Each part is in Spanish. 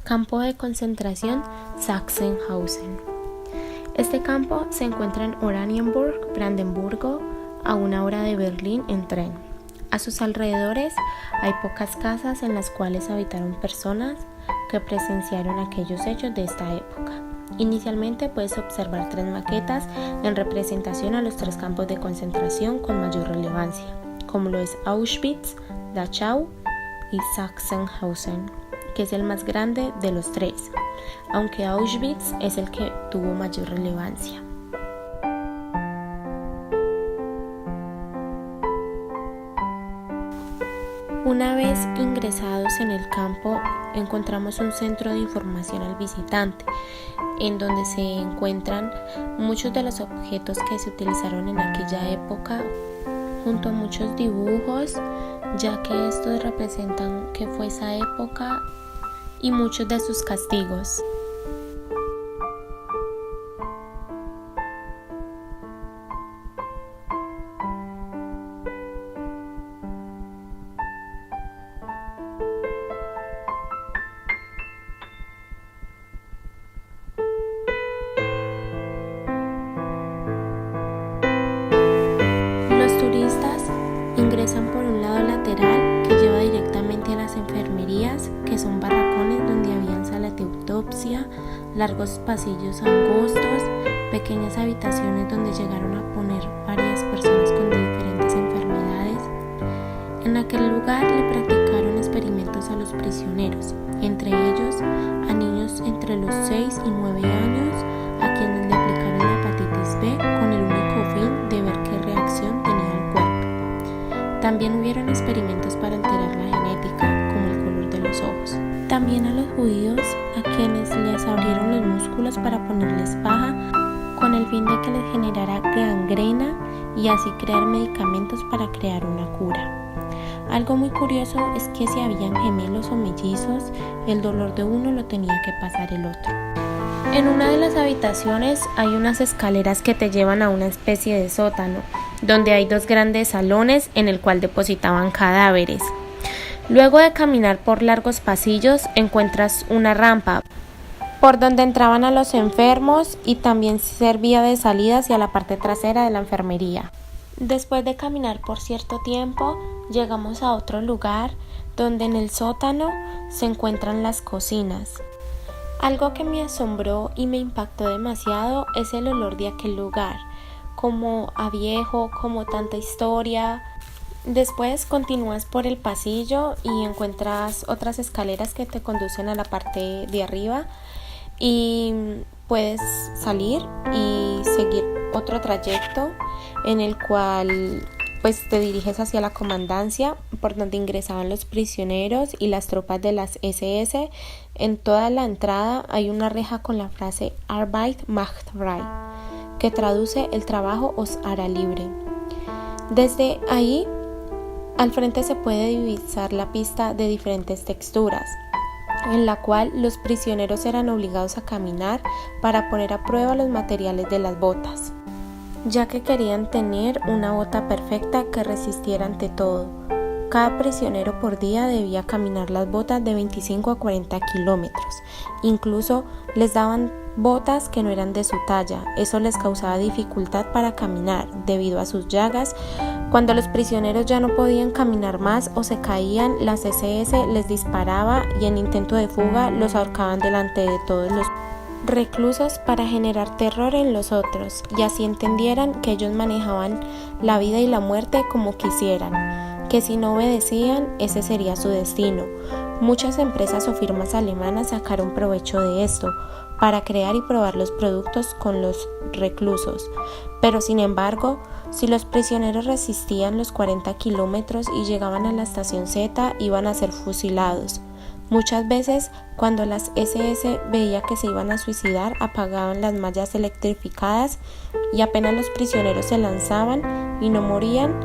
Campo de concentración Sachsenhausen. Este campo se encuentra en Oranienburg, Brandenburgo, a 1 hora de Berlín en tren. A sus alrededores hay pocas casas en las cuales habitaron personas que presenciaron aquellos hechos de esta época. Inicialmente puedes observar 3 maquetas en representación a los 3 campos de concentración con mayor relevancia, como lo es Auschwitz, Dachau y Sachsenhausen, que es el más grande de los 3, aunque Auschwitz es el que tuvo mayor relevancia. Una vez ingresados en el campo, encontramos un centro de información al visitante, en donde se encuentran muchos de los objetos que se utilizaron en aquella época, junto a muchos dibujos, ya que estos representan que fue esa época, y muchos de sus castigos. Ingresan por un lado lateral que lleva directamente a las enfermerías, que son barracones donde habían salas de autopsia, largos pasillos angostos, pequeñas habitaciones donde llegaron a poner varias personas con diferentes enfermedades. En aquel lugar le practicaron experimentos a los prisioneros, entre ellos a niños entre los 6 y 9 años, a quienes le aplicaron la hepatitis B con el único fin de ver qué reacción tenía el cuerpo. También hubieron experimentos para alterar la genética, como el color de los ojos. También a los judíos, a quienes les abrieron los músculos para ponerles paja, con el fin de que les generara gangrena y así crear medicamentos para crear una cura. Algo muy curioso es que si habían gemelos o mellizos, el dolor de uno lo tenía que pasar el otro. En una de las habitaciones hay unas escaleras que te llevan a una especie de sótano, donde hay 2 grandes salones en el cual depositaban cadáveres. Luego de caminar por largos pasillos encuentras una rampa por donde entraban a los enfermos y también servía de salida hacia la parte trasera de la enfermería. Después de caminar por cierto tiempo, llegamos a otro lugar donde en el sótano se encuentran las cocinas. Algo que me asombró y me impactó demasiado es el olor de aquel lugar, como a viejo, como tanta historia. Después continúas por el pasillo y encuentras otras escaleras que te conducen a la parte de arriba y puedes salir y seguir otro trayecto en el cual pues te diriges hacia la comandancia, por donde ingresaban los prisioneros y las tropas de las SS. En toda la entrada hay una reja con la frase Arbeit macht frei, que traduce el trabajo os hará libre. Desde ahí, al frente se puede divisar la pista de diferentes texturas, en la cual los prisioneros eran obligados a caminar para poner a prueba los materiales de las botas, ya que querían tener una bota perfecta que resistiera ante todo. Cada prisionero por día debía caminar las botas de 25 a 40 kilómetros. Incluso les daban botas que no eran de su talla. Eso les causaba dificultad para caminar debido a sus llagas. Cuando los prisioneros ya no podían caminar más o se caían, las SS les disparaba y en intento de fuga los ahorcaban delante de todos los reclusos para generar terror en los otros y así entendieran que ellos manejaban la vida y la muerte como quisieran, que si no obedecían ese sería su destino. Muchas empresas o firmas alemanas sacaron provecho de esto para crear y probar los productos con los reclusos, pero sin embargo, si los prisioneros resistían los 40 kilómetros y llegaban a la estación Z, iban a ser fusilados. Muchas veces, cuando las SS veía que se iban a suicidar, apagaban las mallas electrificadas y apenas los prisioneros se lanzaban y no morían,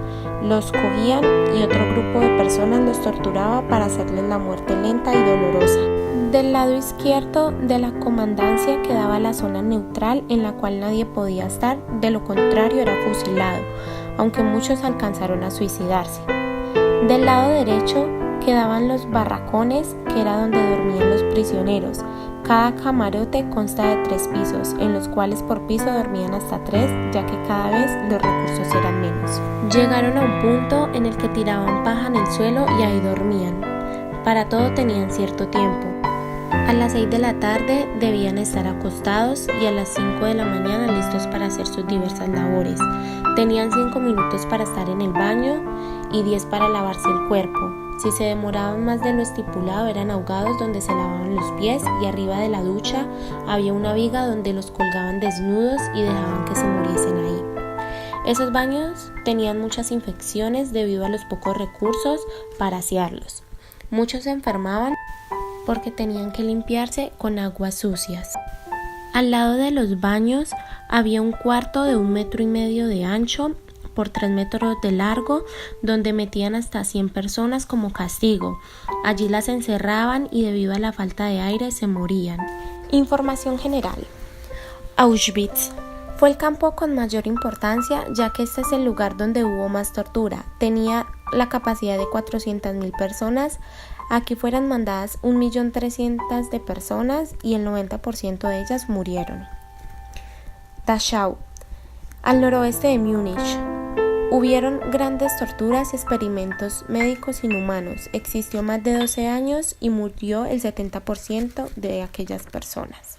los cogían y otro grupo de personas los torturaba para hacerles la muerte lenta y dolorosa. Del lado izquierdo de la comandancia quedaba la zona neutral en la cual nadie podía estar, de lo contrario era fusilado, aunque muchos alcanzaron a suicidarse. Del lado derecho quedaban los barracones que era donde dormían los prisioneros. Cada camarote consta de 3 pisos, en los cuales por piso dormían hasta 3, ya que cada vez los recursos eran menos. Llegaron a un punto en el que tiraban paja en el suelo y ahí dormían. Para todo tenían cierto tiempo. A las 6 de la tarde debían estar acostados y a las 5 de la mañana listos para hacer sus diversas labores. Tenían 5 minutos para estar en el baño y 10 para lavarse el cuerpo. Si se demoraban más de lo estipulado, eran ahogados donde se lavaban los pies, y arriba de la ducha había una viga donde los colgaban desnudos y dejaban que se muriesen ahí. Esos baños tenían muchas infecciones debido a los pocos recursos para asearlos. Muchos se enfermaban porque tenían que limpiarse con aguas sucias. Al lado de los baños había un cuarto de 1,5 metros de ancho por 3 metros de largo, donde metían hasta 100 personas como castigo. Allí las encerraban y debido a la falta de aire se morían. Información general. Auschwitz fue el campo con mayor importancia, ya que este es el lugar donde hubo más tortura. Tenía la capacidad de 400.000 personas. Aquí fueron mandadas 1.300.000 de personas y el 90% de ellas murieron. Dachau, al noroeste de Múnich. Hubieron grandes torturas y experimentos médicos inhumanos. Existió más de 12 años y murió el 70% de aquellas personas.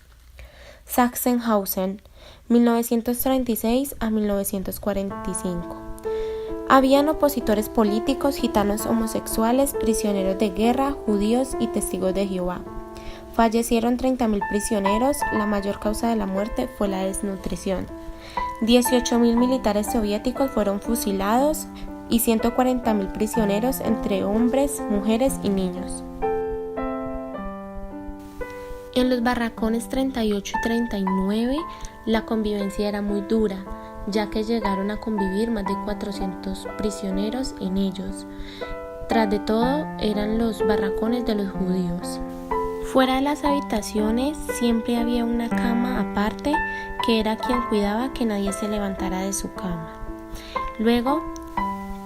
Sachsenhausen, 1936 a 1945. Habían opositores políticos, gitanos homosexuales, prisioneros de guerra, judíos y testigos de Jehová. Fallecieron 30.000 prisioneros. La mayor causa de la muerte fue la desnutrición. 18.000 militares soviéticos fueron fusilados y 140.000 prisioneros entre hombres, mujeres y niños. En los barracones 38 y 39 la convivencia era muy dura, ya que llegaron a convivir más de 400 prisioneros en ellos. Tras de todo, eran los barracones de los judíos. Fuera de las habitaciones siempre había una cama aparte, que era quien cuidaba que nadie se levantara de su cama. Luego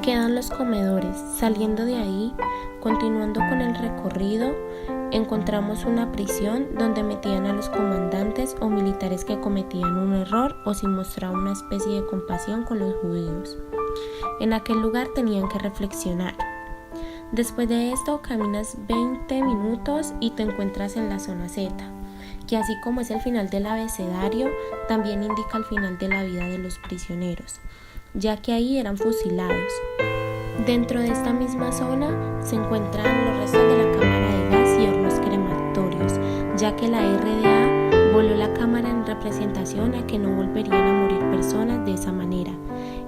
quedan los comedores. Saliendo de ahí, continuando con el recorrido, encontramos una prisión donde metían a los comandantes o militares que cometían un error o si mostraban una especie de compasión con los judíos. En aquel lugar tenían que reflexionar. Después de esto caminas 20 minutos y te encuentras en la zona Z, que así como es el final del abecedario, también indica el final de la vida de los prisioneros, ya que ahí eran fusilados. Dentro de esta misma zona se encuentran los restos de la cámara de gas y hornos crematorios, ya que la RDA voló la cámara en representación a que no volverían a morir personas de esa manera.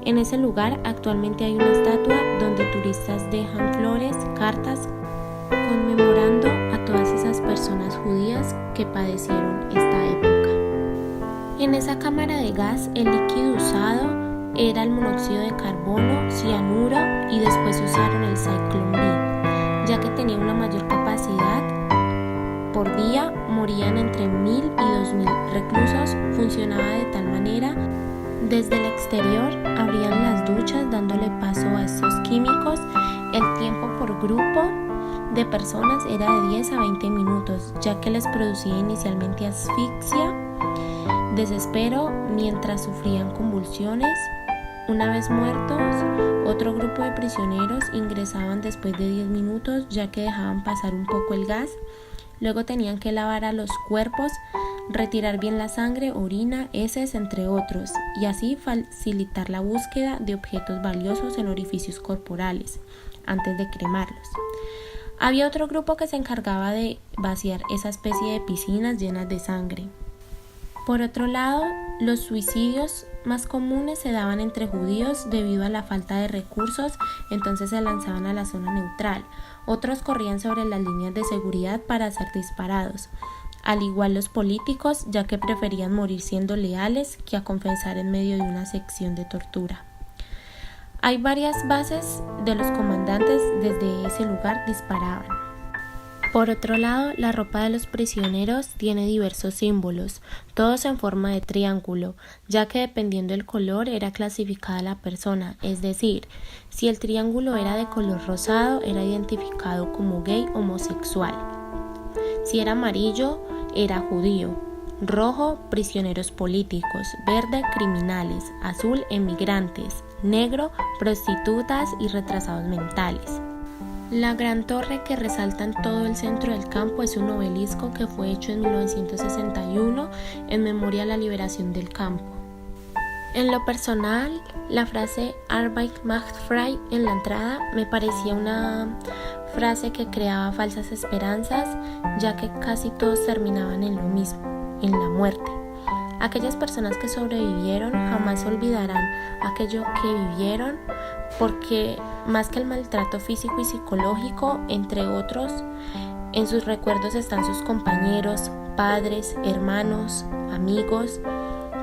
En ese lugar actualmente hay una estatua donde turistas dejan flores, cartas, conmemorando a todas esas personas judías que padecieron esta época. En esa cámara de gas el líquido usado era el monóxido de carbono, cianuro y después usaron el Zyklon B, ya que tenía una mayor capacidad. Por día morían entre 1.000 y 2.000 reclusos. Funcionaba de tal manera: desde el exterior abrían las duchas dándole paso a estos químicos. El tiempo por grupo de personas era de 10 a 20 minutos, ya que les producía inicialmente asfixia, desespero mientras sufrían convulsiones. Una vez muertos, otro grupo de prisioneros ingresaban después de 10 minutos, ya que dejaban pasar un poco el gas. Luego tenían que lavar a los cuerpos, retirar bien la sangre, orina, heces, entre otros, y así facilitar la búsqueda de objetos valiosos en orificios corporales antes de cremarlos. Había otro grupo que se encargaba de vaciar esa especie de piscinas llenas de sangre. Por otro lado, los suicidios más comunes se daban entre judíos debido a la falta de recursos, entonces se lanzaban a la zona neutral. Otros corrían sobre las líneas de seguridad para ser disparados. Al igual los políticos, ya que preferían morir siendo leales que a confesar en medio de una sección de tortura. Hay varias bases de los comandantes desde ese lugar disparaban. Por otro lado, la ropa de los prisioneros tiene diversos símbolos, todos en forma de triángulo, ya que dependiendo del color era clasificada la persona, es decir, si el triángulo era de color rosado era identificado como gay homosexual. Si era amarillo, era judío. Rojo, prisioneros políticos. Verde, criminales. Azul, emigrantes. Negro, prostitutas y retrasados mentales. La gran torre que resalta en todo el centro del campo es un obelisco que fue hecho en 1961 en memoria a la liberación del campo. En lo personal, la frase Arbeit macht frei en la entrada me parecía una frase que creaba falsas esperanzas, ya que casi todos terminaban en lo mismo, en la muerte. Aquellas personas que sobrevivieron jamás olvidarán aquello que vivieron, porque más que el maltrato físico y psicológico, entre otros, en sus recuerdos están sus compañeros, padres, hermanos, amigos,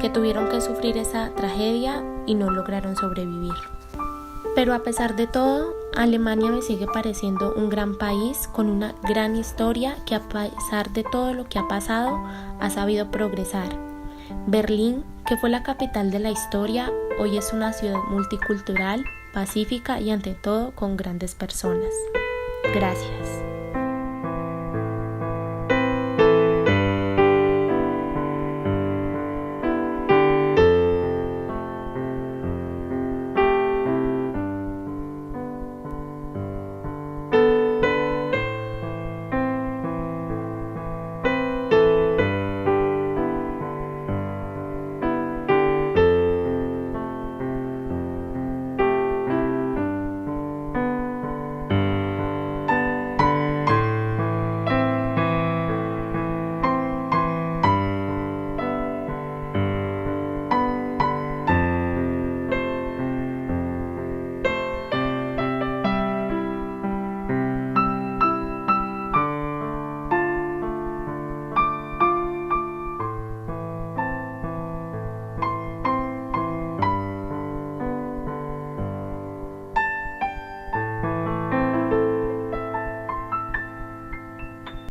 que tuvieron que sufrir esa tragedia y no lograron sobrevivir. Pero a pesar de todo, Alemania me sigue pareciendo un gran país con una gran historia que, a pesar de todo lo que ha pasado, ha sabido progresar. Berlín, que fue la capital de la historia, hoy es una ciudad multicultural, pacífica y ante todo con grandes personas. Gracias.